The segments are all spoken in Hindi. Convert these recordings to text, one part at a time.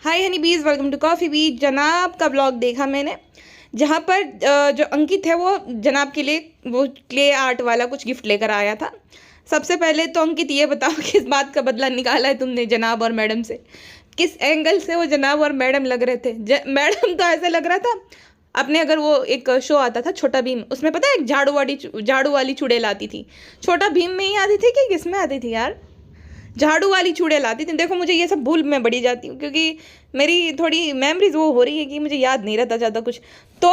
हाय हनी बीज, वेलकम टू कॉफ़ी बीज। जनाब का ब्लॉग देखा मैंने, जहाँ पर जो अंकित है वो जनाब के लिए वो क्ले आर्ट वाला कुछ गिफ्ट लेकर आया था। सबसे पहले तो अंकित ये बताओ किस बात का बदला निकाला है तुमने जनाब और मैडम से? किस एंगल से वो जनाब और मैडम लग रहे थे? मैडम तो ऐसे लग रहा था अपने, अगर वो एक शो आता था छोटा भीम, उसमें पता है एक झाड़ू वाली चुड़ैल आती थी। छोटा भीम में ही आती थी कि किस में आती थी यार? झाड़ू वाली चूड़ेल आती थी। देखो मुझे ये सब भूल मैं बड़ी जाती हूँ, क्योंकि मेरी थोड़ी मेमोरीज वो हो रही है कि मुझे याद नहीं रहता ज़्यादा कुछ। तो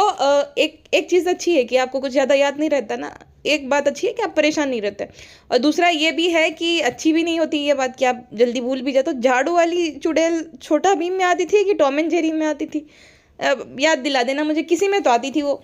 एक एक चीज़ अच्छी है कि आपको कुछ ज़्यादा याद नहीं रहता ना। एक बात अच्छी है कि आप परेशान नहीं रहते, और दूसरा ये भी है कि अच्छी भी नहीं होती ये बात कि आप जल्दी भूल भी जाए। तो झाड़ू वाली चुड़ैल छोटा भीम में आती थी कि टॉम एंड जेरी में आती थी? याद दिला देना मुझे, किसी में तो आती थी वो।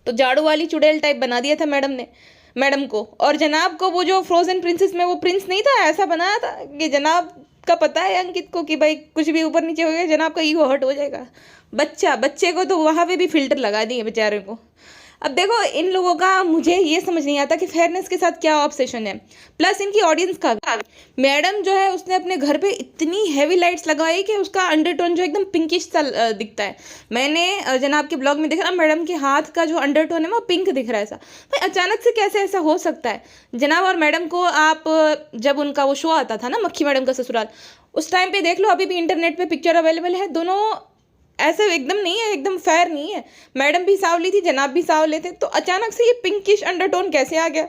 तो झाड़ू वाली चुड़ैल टाइप बना दिया था मैडम ने मैडम को। और जनाब को वो जो फ्रोजन प्रिंसेस में वो प्रिंस नहीं था, ऐसा बनाया था कि जनाब का पता है अंकित को कि भाई कुछ भी ऊपर नीचे हो गया जनाब का ईगो हर्ट हो जाएगा। बच्चे को तो वहाँ पे भी फिल्टर लगा दिए बेचारे को। अब देखो इन लोगों का मुझे ये समझ नहीं आता कि फेयरनेस के साथ क्या ऑब्सेशन है, प्लस इनकी ऑडियंस का। मैडम जो है उसने अपने घर पे इतनी हैवी लाइट्स लगाई कि उसका अंडरटोन जो एकदम पिंकिश सा दिखता है। मैंने जनाब के ब्लॉग में देखा ना, मैडम के हाथ का जो अंडरटोन है वो पिंक दिख रहा है। ऐसा भाई अचानक से कैसे ऐसा हो सकता है? जनाब और मैडम को आप जब उनका वो शो आता था ना, मक्खी मैडम का ससुराल, उस टाइम पे देख लो, अभी भी इंटरनेट पे पिक्चर अवेलेबल है। दोनों ऐसे एकदम नहीं है, एकदम फेयर नहीं है। मैडम भी सांवली थी, जनाब भी सांवले थे, तो अचानक से ये पिंकिश अंडरटोन कैसे आ गया,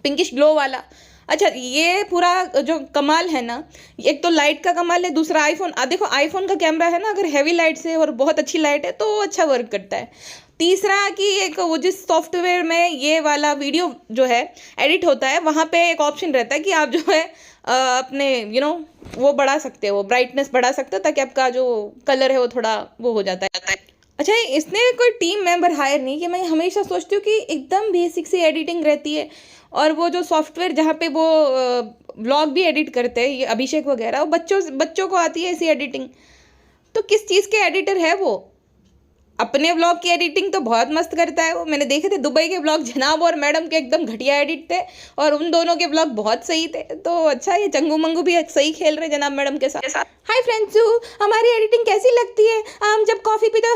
पिंकिश ग्लो वाला? अच्छा, ये पूरा जो कमाल है ना, एक तो लाइट का कमाल है, दूसरा आईफोन। देखो आईफोन का कैमरा है ना, अगर हैवी लाइट से और बहुत अच्छी लाइट है तो अच्छा वर्क करता है। तीसरा कि एक वो जिस सॉफ्टवेयर में ये वाला वीडियो जो है एडिट होता है, वहाँ पे एक ऑप्शन रहता है कि आप जो है अपने वो बढ़ा सकते हो, ब्राइटनेस बढ़ा सकते हो, ताकि आपका जो कलर है वो थोड़ा वो हो जाता है। अच्छा, इसने कोई टीम मेंबर हायर नहीं किया। मैं हमेशा सोचती हूँ कि एकदम बेसिक सी एडिटिंग रहती है, और वो जो सॉफ्टवेयर जहाँ पे वो ब्लॉग भी एडिट करते हैं ये अभिषेक वगैरह, वो बच्चों को आती है ऐसी एडिटिंग। तो किस चीज़ के एडिटर है वो? अपने व्लॉग की एडिटिंग तो बहुत मस्त करता है वो। मैंने देखे थे दुबई के व्लॉग, जनाब और मैडम के एकदम घटिया एडिट थे, और उन दोनों के व्लॉग बहुत सही थे। तो अच्छा, ये चंगू मंगू भी सही खेल रहे जनाब मैडम के साथ। हाय फ्रेंड्सू, हमारी एडिटिंग कैसी लगती है? हम जब कॉफ़ी पीते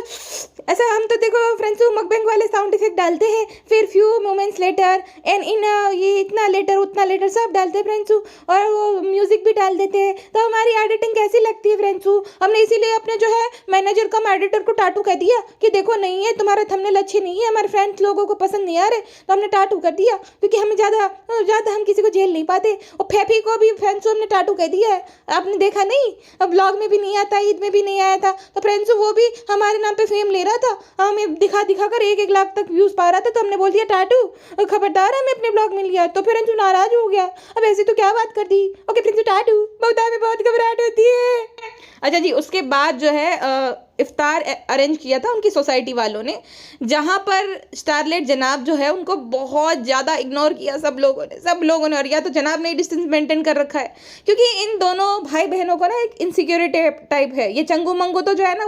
ऐसा, हम तो देखो फ्रेंड्सू मकबैंग वाले साउंड इफेक्ट डालते हैं, फिर few moments later and in ये इतना लेटर उतना लेटर सब डालते हैं फ्रेंड्सू, और वो म्यूजिक भी डाल देते हैं। तो हमारी एडिटिंग कैसी लगती है फ्रेंड्सू? हमने इसीलिए अपने जो है मैनेजर कम एडिटर को टाटू कह दिया कि देखो नहीं है, तुम्हारे थंबनेल अच्छे नहीं है, हमारे फ्रेंड्स लोगों को पसंद नहीं आ रहे, तो हमने टाटू कर दिया, क्योंकि हमें ज़्यादा हम किसी को झेल नहीं पाते। और फेफी को भी फ्रेंड्स हमने टाटू कह दिया है, आपने देखा नहीं? अब ब्लॉग में भी नहीं आता, ईद में भी नहीं आया था, तो फ्रेंड्स वो भी हमारे नाम पे फेम ले रहा था, हमें दिखा दिखा कर 1-1 लाख तक व्यूज़ पा रहा था, तो हमने बोल दिया टाटू, खबरदार हमें अपने ब्लॉग मिल गया। तो फ्रेंड्स नाराज हो गया, अब ऐसी तो क्या बात कर दी। ओके फ्रेंड्स, टाटू बहुत हमें बहुत घबराहट होती है। अच्छा जी, उसके बाद जो है इफ्तार अरेंज किया था उनकी सोसाइटी वालों ने, जहाँ पर स्टारलेट जनाब जो है उनको बहुत ज़्यादा इग्नोर किया सब लोगों ने। और या तो जनाब ने डिस्टेंस मेंटेन कर रखा है, क्योंकि इन दोनों भाई बहनों को ना एक इनसिक्योरिटी टाइप है। ये चंगू मंगू तो जो है ना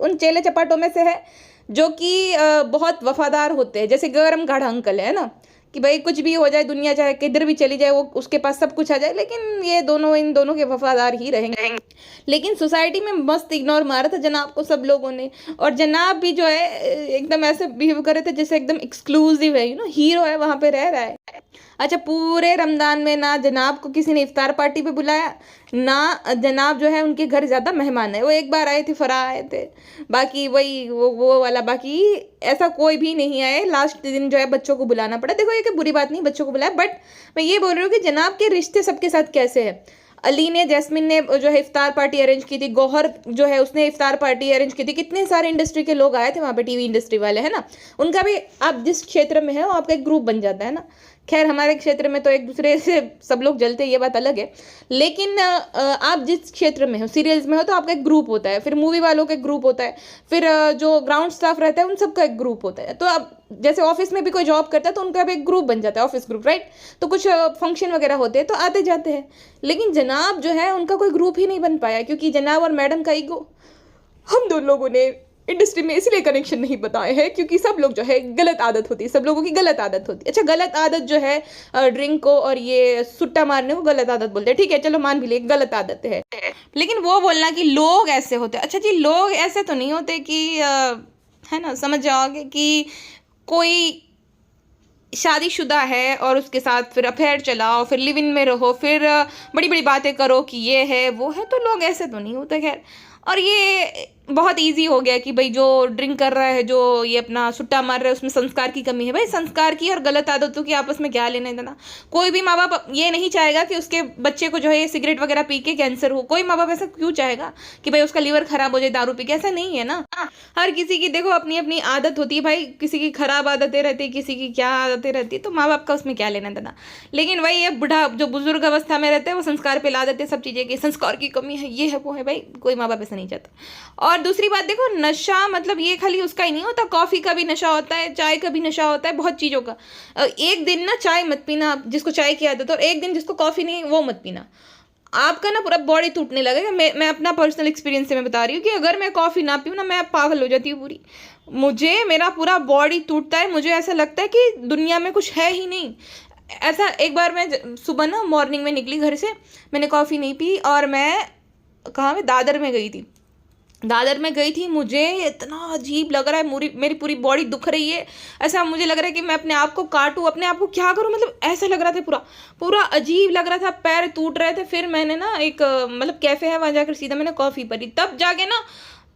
उन चेले चपाटों में से है जो कि बहुत वफादार होते हैं, जैसे गरम गाढ़ा अंकल है ना, कि भाई कुछ भी हो जाए, दुनिया चाहे किधर भी चली जाए, वो उसके पास सब कुछ आ जाए, लेकिन ये दोनों इन दोनों के वफादार ही रहेंगे। लेकिन सोसाइटी में मस्त इग्नोर मारा था जनाब को सब लोगों ने, और जनाब भी जो है एकदम ऐसे बिहेव कर रहे थे जैसे एकदम एक्सक्लूसिव है, हीरो है, वहाँ पे रह रहा है। अच्छा, पूरे रमज़ान में ना जनाब को किसी ने इफ्तार पार्टी पे बुलाया, ना जनाब जो है उनके घर ज़्यादा मेहमान है। वो एक बार आए थे, फरा आए थे, बाकी वही वो वाला, बाकी ऐसा कोई भी नहीं आए। लास्ट दिन जो है बच्चों को बुलाना पड़ा। देखो ये कि बुरी बात नहीं बच्चों को बुलाया, बट मैं ये बोल रही हूँ कि जनाब के रिश्ते सबके साथ कैसे है। अली ने, जैस्मिन ने जो है इफ्तार पार्टी अरेंज की थी, गौहर जो है उसने इफ्तार पार्टी अरेंज की थी, कितने सारे इंडस्ट्री के लोग आए थे वहाँ पे, टीवी इंडस्ट्री वाले है ना, उनका भी आप जिस क्षेत्र में है आपका एक ग्रुप बन जाता है ना। खैर हमारे क्षेत्र में तो एक दूसरे से सब लोग जलते हैं, ये बात अलग है, लेकिन आप जिस क्षेत्र में हो, सीरियल्स में हो, तो आपका एक ग्रुप होता है, फिर मूवी वालों का एक ग्रुप होता है, फिर जो ग्राउंड स्टाफ रहता है उन सबका एक ग्रुप होता है। तो अब जैसे ऑफिस में भी कोई जॉब करता है तो उनका भी एक ग्रुप बन जाता है, ऑफिस ग्रुप, राइट? तो कुछ फंक्शन वगैरह होते हैं तो आते जाते हैं, लेकिन जनाब जो है उनका कोई ग्रुप ही नहीं बन पाया, क्योंकि जनाब और मैडम का ईगो हम दोनों लोगों ने इंडस्ट्री में इसलिए कनेक्शन नहीं बताए हैं क्योंकि सब लोग जो है गलत आदत होती है, सब लोगों की गलत आदत होती है। अच्छा, गलत आदत जो है ड्रिंक को और ये सुट्टा मारने को गलत आदत बोलते हैं, ठीक है, चलो मान भी लिए गलत आदत है। लेकिन वो बोलना कि लोग ऐसे होते हैं, अच्छा जी लोग ऐसे तो नहीं होते कि है ना, समझ जाओगे कि कोई शादीशुदा है और उसके साथ फिर अफेयर चलाओ, फिर लिव इन में रहो, फिर बड़ी बड़ी बातें करो कि ये है वो है, तो लोग ऐसे तो नहीं होते खैर। और ये बहुत इजी हो गया कि भाई जो ड्रिंक कर रहा है, जो ये अपना सुट्टा मार रहा है, उसमें संस्कार की कमी है। भाई संस्कार की और गलत आदतों की आपस में क्या लेने देना। कोई भी माँ बाप ये नहीं चाहेगा कि उसके बच्चे को जो है ये सिगरेट वगैरह पी के कैंसर हो। कोई माँ बाप ऐसा क्यों चाहेगा कि भाई उसका लीवर खराब हो जाए दारू पी के, ऐसा नहीं है ना। हर किसी की देखो अपनी अपनी आदत होती है भाई, किसी की खराब आदतें रहती है, किसी की क्या आदतें रहती है, तो माँ बाप का उसमें क्या लेना देना। लेकिन वही ये बुढ़ा जो बुजुर्ग अवस्था में रहते हैं वो संस्कार पे ला देते हैं सब चीज़ें, कि संस्कार की कमी है, ये है वो है। भाई कोई माँ बाप ऐसा नहीं चाहता। और दूसरी बात देखो, नशा मतलब ये खाली उसका ही नहीं होता, कॉफ़ी का भी नशा होता है, चाय का भी नशा होता है, बहुत चीज़ों का। एक दिन ना चाय मत पीना जिसको चाय की आदत है, और एक दिन जिसको कॉफ़ी नहीं वो मत पीना, आपका ना पूरा बॉडी टूटने लगेगा। मैं अपना पर्सनल एक्सपीरियंस से मैं बता रही हूँ कि अगर मैं कॉफ़ी ना पीऊँ ना, मैं पागल हो जाती हूँ पूरी। मेरा पूरा बॉडी टूटता है, मुझे ऐसा लगता है कि दुनिया में कुछ है ही नहीं। ऐसा एक बार मैं सुबह ना मॉर्निंग में निकली घर से, मैंने कॉफ़ी नहीं पी और मैं दादर में गई थी। मुझे इतना अजीब लग रहा है, मेरी पूरी बॉडी दुख रही है, ऐसा मुझे लग रहा है कि मैं अपने आप को काटूं, अपने आप को क्या करूं, मतलब ऐसा लग रहा था, पूरा अजीब लग रहा था, पैर टूट रहे थे। फिर मैंने ना एक मतलब कैफ़े है वहाँ जाकर सीधा मैंने कॉफ़ी पी, तब जाके ना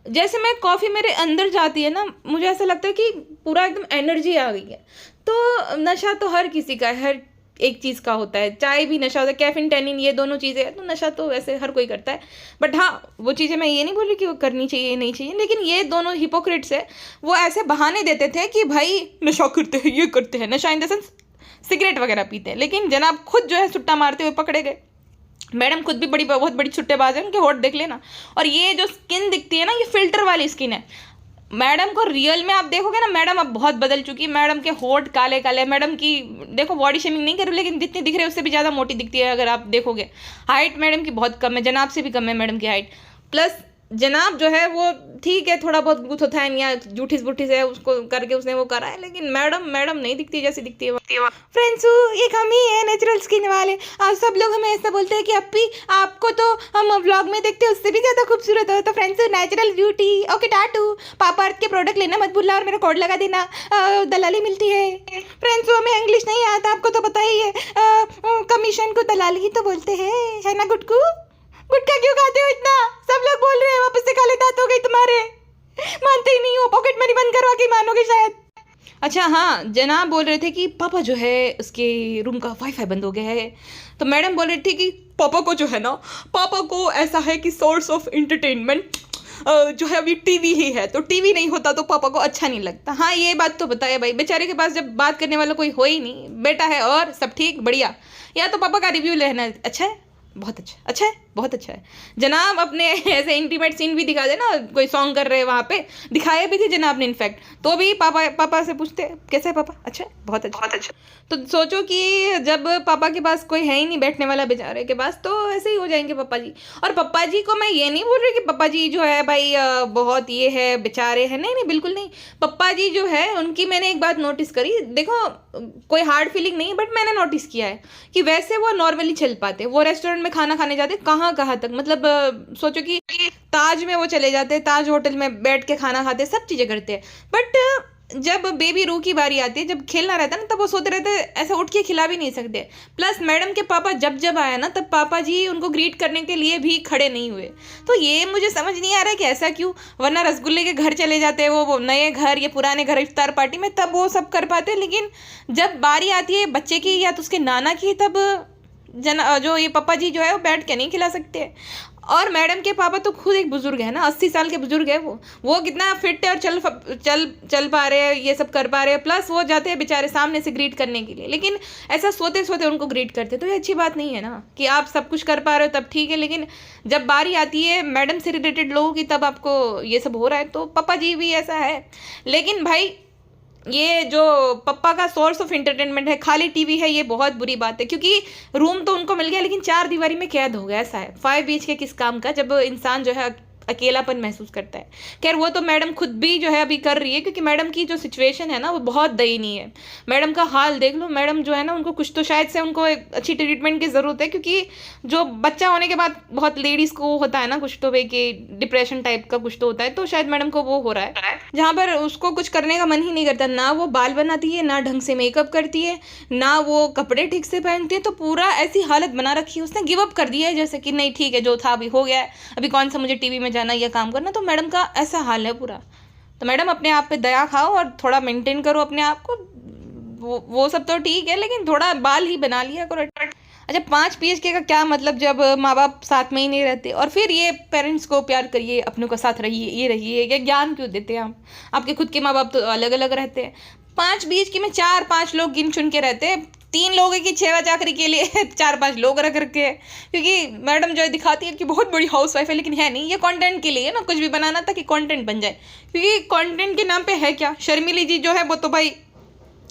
जैसे मैं कॉफ़ी मेरे अंदर जाती है ना, मुझे ऐसा लगता है कि पूरा एकदम एनर्जी आ गई है। तो नशा तो हर किसी का है, हर एक चीज़ का होता है, चाय भी नशा होता है, कैफीन टैनिन ये दोनों चीज़ें हैं, तो नशा तो वैसे हर कोई करता है। बट हाँ, वो चीज़ें मैं ये नहीं बोल रही कि वो करनी चाहिए नहीं चाहिए, लेकिन ये दोनों हिपोक्रेट्स है, वो ऐसे बहाने देते थे कि भाई नशा करते हैं, ये करते हैं, नशा इन द सेंस सिगरेट वगैरह पीते हैं। लेकिन जनाब खुद जो है सुट्टा मारते हुए पकड़े गए। मैडम खुद भी बहुत बड़ी सुट्टेबाज है, उनके होठ देख लेना। और ये जो स्किन दिखती है ना, ये फिल्टर वाली स्किन है। मैडम को रियल में आप देखोगे ना, मैडम अब बहुत बदल चुकी है, मैडम के होठ काले काले, मैडम की देखो बॉडी शेमिंग नहीं कर रही, लेकिन जितनी दिख रही है उससे भी ज़्यादा मोटी दिखती है अगर आप देखोगे। हाइट मैडम की बहुत कम है, जनाब से भी कम है मैडम की हाइट। प्लस जनाब जो है वो ठीक है, थोड़ा बहुत गुथोथैन या जूठिस बुठिस है उसको करके उसने वो करा है, लेकिन मैडम नहीं दिखती जैसी दिखती है। फ्रेंड्स, एक हम ही है नेचुरल स्किन वाले, और सब लोग हमें ऐसा बोलते हैं कि अप्पी आपको तो हम व्लॉग में देखते हैं उससे भी ज़्यादा खूबसूरत हो। तो फ्रेंड्स, नेचुरल ब्यूटी, ओके टाटू। पापा अर्थ के प्रोडक्ट लेना मत भूलना और मेरा कोड लगा देना, दलाली मिलती है। फ्रेंड्स, हमें इंग्लिश नहीं आता, आपको तो पता ही है, कमीशन को दलाली ही तो बोलते हैं, है ना गुटकू? गुटखा क्यों खाते हो इतना? सब लोग बोल रहे हैं वापस से काले दांत हो गई तुम्हारे, मानते ही नहीं हो, पॉकेट मनी बंद करवा के मानोगे शायद। अच्छा हाँ, जनाब बोल रहे थे कि पापा जो है उसके रूम का वाईफाई बंद हो गया है, तो मैडम बोल रही थी कि पापा को जो है ना, पापा को ऐसा है कि सोर्स ऑफ एंटरटेनमेंट जो है अभी टीवी ही है, तो टीवी नहीं होता तो पापा को अच्छा नहीं लगता। हाँ, ये बात तो बताया भाई, बेचारे के पास जब बात करने वाला कोई हो ही नहीं, बेटा है और सब ठीक बढ़िया, या तो पापा का रिव्यू लेना अच्छा है, बहुत अच्छा है, बहुत अच्छा है। जनाब अपने ऐसे इंटीमेट सीन भी दिखा दे ना, कोई सॉन्ग कर रहे हैं वहाँ पे, दिखाए भी थे जनाब ने इनफैक्ट, तो भी पापा से पूछते कैसा है पापा, अच्छा है, बहुत अच्छा। तो सोचो कि जब पापा के पास कोई है ही नहीं बैठने वाला बेचारे के पास, तो ऐसे ही हो जाएंगे पापा जी। और पापा जी को मैं ये नहीं बोल रही कि पापा जी जो है भाई बहुत ये है बेचारे हैं, नहीं बिल्कुल नहीं। पापा जी जो है उनकी मैंने एक बात नोटिस करी, देखो कोई हार्ड फीलिंग नहीं, बट मैंने नोटिस किया है कि वैसे वो नॉर्मली चल पाते, वो रेस्टोरेंट में खाना खाने जाते कहाँ तक, मतलब सोचो कि ताज में वो चले जाते, ताज होटल में बैठ के खाना खाते, सब चीज़ें करते हैं। बट जब बेबी रू की बारी आती है, जब खेलना रहता है ना, तब वो सोते रहते ऐसे उठ के खिला भी नहीं सकते। प्लस मैडम के पापा जब आया ना, तब पापा जी उनको ग्रीट करने के लिए भी खड़े नहीं हुए। तो ये मुझे समझ नहीं आ रहा है कि ऐसा क्यों, वरना रसगुल्ले के घर चले जाते वो नए घर या पुराने घर इफ्तार पार्टी में, तब वो सब कर पाते। लेकिन जब बारी आती है बच्चे की या तो उसके नाना की, तब जो ये पापा जी जो है वो बैठ के नहीं खिला सकते। और मैडम के पापा तो खुद एक बुजुर्ग है ना, 80 साल के बुजुर्ग है, वो कितना फिट है और चल पा रहे हैं, ये सब कर पा रहे हैं। प्लस वो जाते हैं बेचारे सामने से ग्रीट करने के लिए, लेकिन ऐसा सोते सोते उनको ग्रीट करते, तो ये अच्छी बात नहीं है ना कि आप सब कुछ कर पा रहे हो तब ठीक है, लेकिन जब बारी आती है मैडम से रिलेटेड लोगों की, तब आपको ये सब हो रहा है। तो पापा जी भी ऐसा है। लेकिन भाई ये जो पप्पा का सोर्स ऑफ एंटरटेनमेंट है खाली टीवी है, ये बहुत बुरी बात है, क्योंकि रूम तो उनको मिल गया लेकिन 4 दीवारी में कैद हो गया। ऐसा है 5 BHK किस काम का, जब इंसान जो है अकेलापन महसूस करता है। खैर वो तो मैडम खुद भी जो है अभी कर रही है, क्योंकि मैडम की जो सिचुएशन है ना वो बहुत दयनीय है। मैडम का हाल देख लो। मैडम जो है ना उनको कुछ तो शायद से उनको एक अच्छी ट्रीटमेंट की ज़रूरत है, क्योंकि जो बच्चा होने के बाद बहुत लेडीज़ को होता है ना कुछ तो भाई कि डिप्रेशन टाइप का कुछ तो होता है, तो शायद मैडम को वो हो रहा है, जहाँ पर उसको कुछ करने का मन ही नहीं करता। ना वो बाल बनाती है, ना ढंग से मेकअप करती है, ना वो कपड़े ठीक से पहनती है। तो पूरा ऐसी हालत बना रखी है, उसने गिव अप कर दिया है, जैसे कि नहीं ठीक है जो था अभी हो गया है, अभी कौन सा मुझे टीवी में जाना या काम करना। तो मैडम का ऐसा हाल है पूरा। तो मैडम अपने आप पे दया खाओ और थोड़ा मेंटेन करो अपने आप को। वो सब तो ठीक है, लेकिन थोड़ा बाल ही बना लिया करो। अच्छा 5 BHK का क्या मतलब जब माँ बाप साथ में ही नहीं रहते, और फिर ये पेरेंट्स को प्यार करिए, अपनों के साथ रहिए, ये रहिए, ये ज्ञान क्यों देते हैं आप? आपके खुद के माँ बाप तो अलग अलग रहते हैं। 5 BHK में 4-5 लोग गिन चुन के रहते हैं। 3 लोगों की छेवा चाकरी के लिए 4-5 लोग रख रखे हैं, क्योंकि मैडम जो है दिखाती है कि बहुत बड़ी हाउस वाइफ है, लेकिन है नहीं। ये कंटेंट के लिए ना, कुछ भी बनाना ताकि कंटेंट बन जाए, क्योंकि कंटेंट के नाम पे है क्या। शर्मिली जी जो है वो तो भाई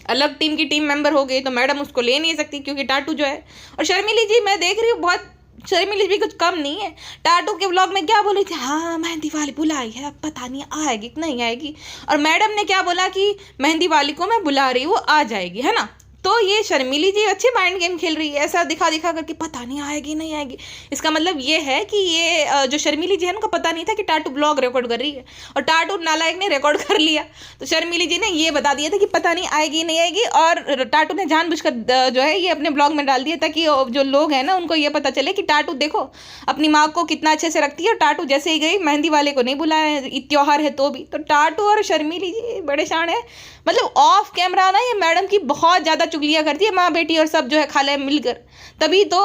अलग टीम की टीम मेंबर हो गई, तो मैडम उसको ले नहीं सकती, क्योंकि टाटू जो है। और शर्मिली जी मैं देख रही हूँ बहुत, शर्मिली भी कुछ कम नहीं है। टाटू के व्लॉग में क्या बोली थी, हाँ मेहंदी वाली बुलाई है, अब पता नहीं आएगी कि नहीं आएगी। और मैडम ने क्या बोला कि मेहंदी वाली को मैं बुला रही हूँ, आ जाएगी, है ना। तो ये शर्मिली जी अच्छे माइंड गेम खेल रही है, ऐसा दिखा दिखा करके पता नहीं आएगी नहीं आएगी। इसका मतलब ये है कि ये जो शर्मिली जी है उनको पता नहीं था कि टाटू ब्लॉग रिकॉर्ड कर रही है, और टाटू नालायक ने रिकॉर्ड कर लिया। तो शर्मिली जी ने ये बता दिया था कि पता नहीं आएगी नहीं आएगी, और टाटू ने जानबूझकर जो है ये अपने ब्लॉग में डाल दिया, ताकि जो लोग हैं ना उनको ये पता चले कि टाटू देखो अपनी माँ को कितना अच्छे से रखती है। और टाटू जैसे ही गई मेहंदी वाले को नहीं बुलाया, त्योहार है तो भी। तो टाटू और शर्मिली जी बड़े शान है। मतलब ऑफ कैमरा ना ये मैडम की बहुत ज़्यादा चुगलियाँ करती है माँ बेटी, और सब जो है खाला मिलकर, तभी तो।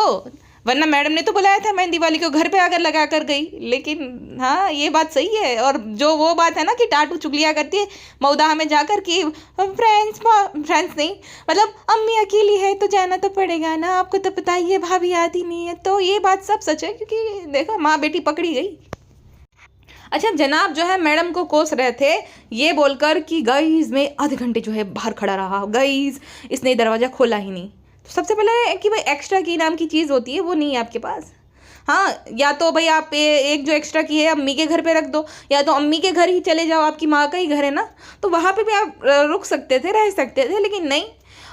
वरना मैडम ने तो बुलाया था मेहंदी वाली को, घर पे आकर लगा कर गई। लेकिन हाँ ये बात सही है। और जो वो बात है ना कि टाटू चुगलियाँ करती है मऊदाह में जाकर कि फ्रेंड्स नहीं, मतलब अम्मी अकेली है तो जाना तो पड़ेगा ना, आपको तो पता ही है भाभी आती नहीं है। तो ये बात सब सच है, क्योंकि देखो माँ बेटी पकड़ी गई। अच्छा जनाब जो है मैडम को कोस रहे थे ये बोलकर कि गाइस में आधे घंटे जो है बाहर खड़ा रहा, गाइस इसने दरवाज़ा खोला ही नहीं। तो सबसे पहले कि भाई एक्स्ट्रा की नाम की चीज़ होती है, वो नहीं है आपके पास। हाँ, या तो भाई आप एक जो एक्स्ट्रा की है अम्मी के घर पे रख दो, या तो अम्मी के घर ही चले जाओ, आपकी माँ का ही घर है ना, तो वहाँ पे भी आप रुक सकते थे, रह सकते थे, लेकिन नहीं।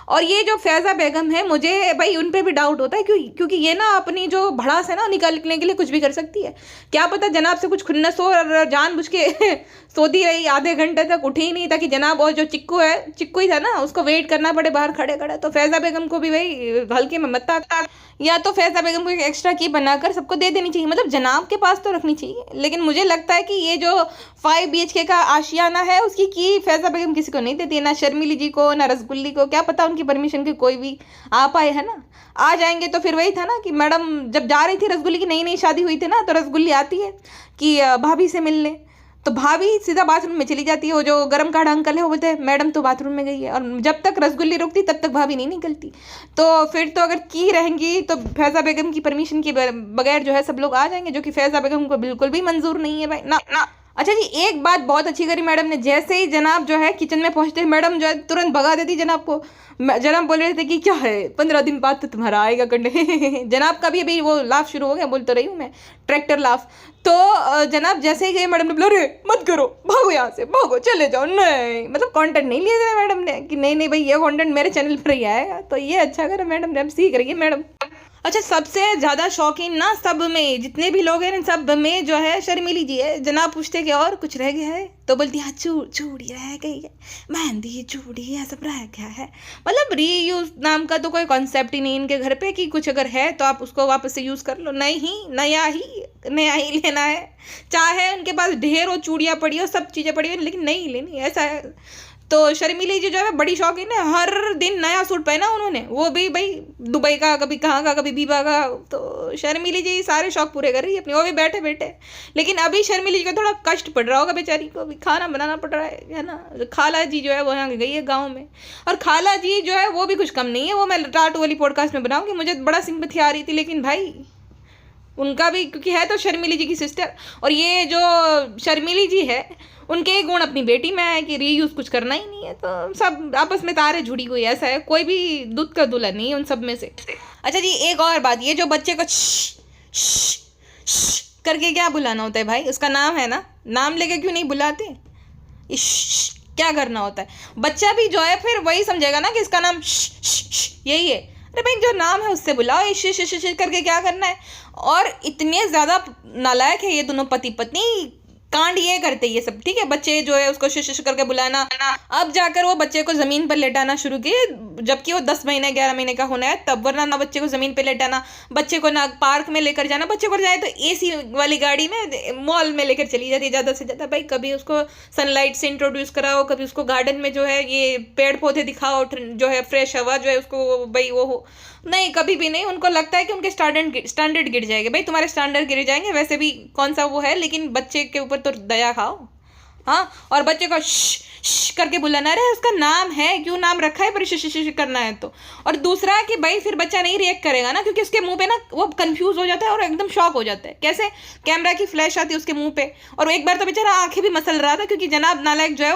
और ये जो फैज़ा बेगम है, मुझे भाई उन पे भी डाउट होता है, क्योंकि ये ना अपनी जो भड़ास है ना निकालने के लिए कुछ भी कर सकती है। क्या पता जनाब से कुछ खुन्नस हो और जानबूझ के सोती रही, आधे घंटे तक उठी ही नहीं, ताकि जनाब और जो चिक्कू है, चिक्कू ही था ना, उसको वेट करना पड़े बाहर खड़े खड़े। तो फैज़ा बेगम को भी भाई हल्के में मत आता, या तो फैज़ा बेगम को एक एक्स्ट्रा की बनाकर सबको दे देनी चाहिए, मतलब जनाब के पास तो रखनी चाहिए। लेकिन मुझे लगता है कि ये जो 5 BHK का आशियाना है उसकी की फैज़ा बेगम किसी को नहीं देती, ना शर्मिली जी को, ना रसगुल्ली को। क्या पता उनकी परमिशन के कोई भी आ पाए, है ना। आ जाएंगे तो फिर वही था ना कि मैडम जब जा रही थी, रसगुल्ली की नई नई शादी हुई थी ना, तो रसगुल्ली आती है कि भाभी से मिलने, तो भाभी सीधा बाथरूम में चली जाती है। वो जो गरम काढ़ा अंकल है वो बोलते हैं मैडम तो बाथरूम में गई है, और जब तक रसगुल्ली रुकती तब तक भाभी नहीं निकलती। तो फिर तो अगर की रहेंगी तो फैज़ा बेगम की परमिशन के बगैर जो है सब लोग आ जाएंगे, जो कि फैज़ा बेगम को बिल्कुल भी मंजूर नहीं है भाई, ना ना। अच्छा जी एक बात बहुत अच्छी करी मैडम ने, जैसे ही जनाब जो है किचन में पहुंचते मैडम जो है तुरंत भगा देती जनाब को। जनाब बोल रहे थे कि क्या है 15 दिन बाद तो तुम्हारा आएगा कंडे जनाब का भी अभी वो लाफ शुरू हो गया, बोल तो रही हूँ मैं, ट्रैक्टर लाफ। तो जनाब जैसे ही गए मैडम ने बोला अरे मत करो, भागो यहाँ से, भागो चले जाओ। नहीं मतलब कंटेंट नहीं लिया था मैडम ने कि नहीं नहीं भाई ये कंटेंट मेरे चैनल पर ही आएगा। तो ये अच्छा करा मैडम ने, अब सीख रही है मैडम। अच्छा सबसे ज़्यादा शौकीन ना सब में जितने भी लोग हैं सब में जो है शर्मिली जी है। जनाब पूछते कि और कुछ रह गया है, तो बोलती हाँ चूड़ी रह गई है, मेहंदी चूड़ी है सब रह गया है। मतलब रीयूज नाम का तो कोई कॉन्सेप्ट ही नहीं इनके घर पे कि कुछ अगर है तो आप उसको वापस से यूज़ कर लो। नहीं नया ही लेना है, चाहे उनके पास ढेरों चूड़ियाँ पड़ी हो, सब चीज़ें पड़ी हो, लेकिन नहीं लेनी, ऐसा है। तो शर्मिली जी जो है बड़ी शौकीन है, हर दिन नया सूट पहना उन्होंने, वो भी भाई दुबई का, कभी कहाँ का, कभी बीबा का। तो शर्मिली जी सारे शौक पूरे कर रही है अपने, वो भी बैठे बैठे। लेकिन अभी शर्मिली जी को थोड़ा कष्ट पड़ रहा होगा बेचारी को, अभी खाना बनाना पड़ रहा है ना। खाला जी जो है वो यहाँ गई है गाँव में, और खाला जी जो है वो भी कुछ कम नहीं है। वो मैं टाटू वाली पॉडकास्ट में बनाऊँगी, मुझे बड़ा सिंपैथी आ रही थी, लेकिन भाई उनका भी क्योंकि है तो शर्मिली जी की सिस्टर, और ये जो शर्मिली जी है उनके गुण अपनी बेटी में है कि रीयूज कुछ करना ही नहीं है। तो सब आपस में तारे जुड़ी हुई, ऐसा है, कोई भी दूध का दूल्हा नहीं है उन सब में से। अच्छा जी एक और बात, ये जो बच्चे को करके क्या बुलाना होता है भाई? उसका नाम है ना, नाम लेके क्यों नहीं बुलाते? इश क्या करना होता है? बच्चा भी जो है फिर वही समझेगा ना कि इसका नाम यही है। अरे भाई जो नाम है उससे बुलाओ, इश इश इश इश करके क्या करना है? और इतने ज़्यादा नालायक है ये दोनों पति पत्नी, कांड ये करते ये सब, ठीक है। बच्चे जो है उसको शिश करके बुलाना, अब जाकर वो बच्चे को ज़मीन पर लेटाना शुरू किए, जबकि वो 10 महीने 11 महीने का होना है तब, वरना ना बच्चे को ज़मीन पे लेटाना, बच्चे को ना पार्क में लेकर जाना, बच्चे को जाए तो एसी वाली गाड़ी में मॉल में लेकर चली जाती है ज़्यादा से ज़्यादा। भाई कभी उसको सनलाइट से इंट्रोड्यूस कराओ, कभी उसको गार्डन में जो है ये पेड़ पौधे दिखाओ, जो है फ्रेश हवा जो है उसको भाई वो हो, नहीं कभी भी नहीं। उनको लगता है कि उनके स्टैंडर्ड गिर जाएंगे। भाई तुम्हारे स्टैंडर्ड गिर जाएंगे, वैसे भी कौन सा वो है, लेकिन बच्चे के ऊपर तो दया खाओ। हाँ, और बच्चे को श करके बुलाना, अरे उसका नाम है, क्यों नाम रखा है पर श करना है तो। और दूसरा कि भाई फिर बच्चा नहीं रिएक्ट करेगा ना, क्योंकि उसके मुंह पे ना वो कंफ्यूज हो जाता है और एकदम शॉक हो जाता है। कैसे? कैमरा की फ्लैश आती है उसके मुंह पे, और एक बार तो बेचारा आंखें भी मसल रहा था, क्योंकि जनाब नालायक जो है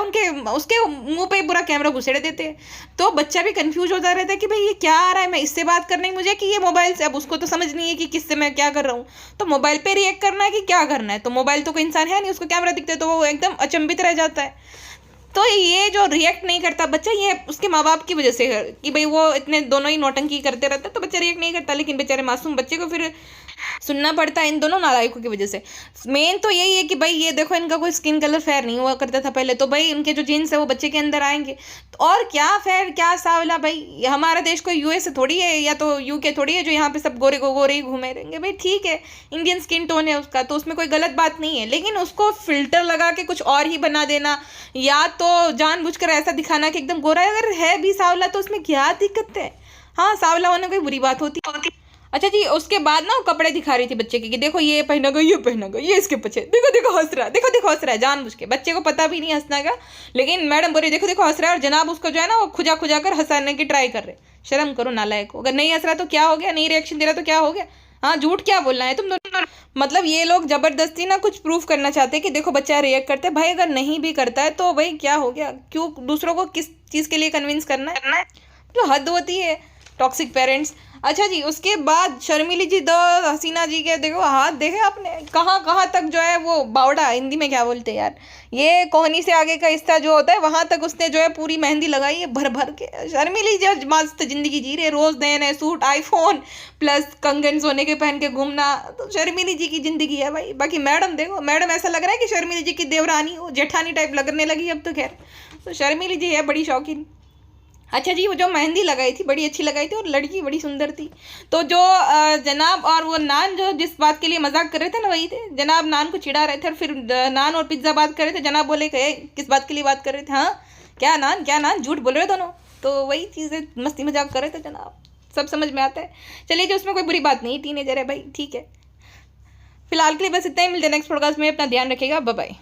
उसके मुंह पे पूरा कैमरा घुसेड़ देते हैं। तो बच्चा भी कंफ्यूज होता रहता है कि भाई ये क्या आ रहा है, मैं इससे बात करनी है मुझे कि ये मोबाइल से। अब उसको तो समझ नहीं है कि किससे मैं क्या कर रहा हूँ, तो मोबाइल पे रिएक्ट करना है कि क्या करना है। तो मोबाइल तो कोई इंसान है नहीं, उसको कैमरा दिखता है तो वो एकदम अचंभित रह जाता है। तो ये जो रिएक्ट नहीं करता बच्चा, ये उसके माँ बाप की वजह से है कि भाई वो इतने दोनों ही नौटंकी करते रहते, तो बच्चा रिएक्ट नहीं करता। लेकिन बेचारे मासूम बच्चे को फिर सुनना पड़ता है इन दोनों नालायकों की वजह से। मेन तो यही है कि भाई ये देखो, इनका कोई स्किन कलर फेयर नहीं हुआ करता था पहले, तो भाई इनके जो जीन्स है वो बच्चे के अंदर आएंगे। तो और क्या फेयर क्या सावला, भाई हमारा देश कोई यूएस थोड़ी है या तो यूके थोड़ी है जो यहाँ पे सब गोरे को गोरे ही घूमे रहेंगे। भाई ठीक है, इंडियन स्किन टोन है उसका, तो उसमें कोई गलत बात नहीं है, लेकिन उसको फिल्टर लगा के कुछ और ही बना देना, या तो जानबूझकर ऐसा दिखाना कि एकदम गोरा है। अगर है भी सावला तो उसमें क्या दिक्कत है? हाँ, सावला होना कोई बुरी बात होती। अच्छा जी, उसके बाद ना वो कपड़े दिखा रही थी बच्चे के कि देखो ये पहना ये पहना ये इसके पीछे देखो देखो हंस रहा है, देखो देखो हंस रहा है जानबूझ के। बच्चे को पता भी नहीं हंसना का, लेकिन मैडम बोल रही देखो देखो हंस रहा है, और जनाब उसको जो है ना वो खुजा खुजा कर हंसाने की ट्राई कर रहे। शर्म करो नालायक को। अगर नहीं हंस रहा तो क्या हो गया, नहीं रिएक्शन दे रहा तो क्या हो गया? हाँ, झूठ क्या बोलना है तुम दोनों। मतलब ये लोग जबरदस्ती ना कुछ प्रूफ करना चाहते हैं कि देखो बच्चा रिएक्ट करता है। भाई अगर नहीं भी करता है तो भाई क्या हो गया, क्यों दूसरों को किस चीज़ के लिए कन्विंस करना है? तो हद होती है, टॉक्सिक पेरेंट्स। अच्छा जी, उसके बाद शर्मिली जी दो हसीना जी के देखो हाथ देखे आपने, कहाँ कहाँ तक जो है वो बावड़ा, हिंदी में क्या बोलते हैं यार, ये कोहनी से आगे का हिस्सा जो होता है वहां तक उसने जो है पूरी मेहंदी लगाई है भर भर के। शर्मिली जी मस्त जिंदगी जी रहे, रोज नए नए सूट, आईफोन प्लस कंगन सोने के पहन के घूमना, तो शर्मिली जी की जिंदगी है भाई। बाकी मैडम देखो, मैडम ऐसा लग रहा है कि शर्मिली जी की देवरानी हो, जेठानी टाइप लगने लगी अब तो। खैर, तो शर्मिली जी है बड़ी शौकीन। अच्छा जी, वो जो मेहंदी लगाई थी बड़ी अच्छी लगाई थी, और लड़की बड़ी सुंदर थी। तो जो जनाब और वो नान जो जिस बात के लिए मजाक कर रहे थे ना, वही थे। जनाब नान को चिढ़ा रहे थे, और फिर नान और पिज्ज़ा बात कर रहे थे। जनाब बोले कि किस बात के लिए बात कर रहे थे? हाँ, क्या नान झूठ बोल रहे दोनों। तो वही चीज़ें मस्ती मजाक कर रहे थे जनाब, सब समझ में आता है। चलिए जी, उसमें कोई बुरी बात नहीं, टीनेजर है भाई, ठीक है। फिलहाल के लिए बस इतना ही, मिलते हैं नेक्स्ट पॉडकास्ट में। अपना ध्यान रखिएगा, बाय बाय।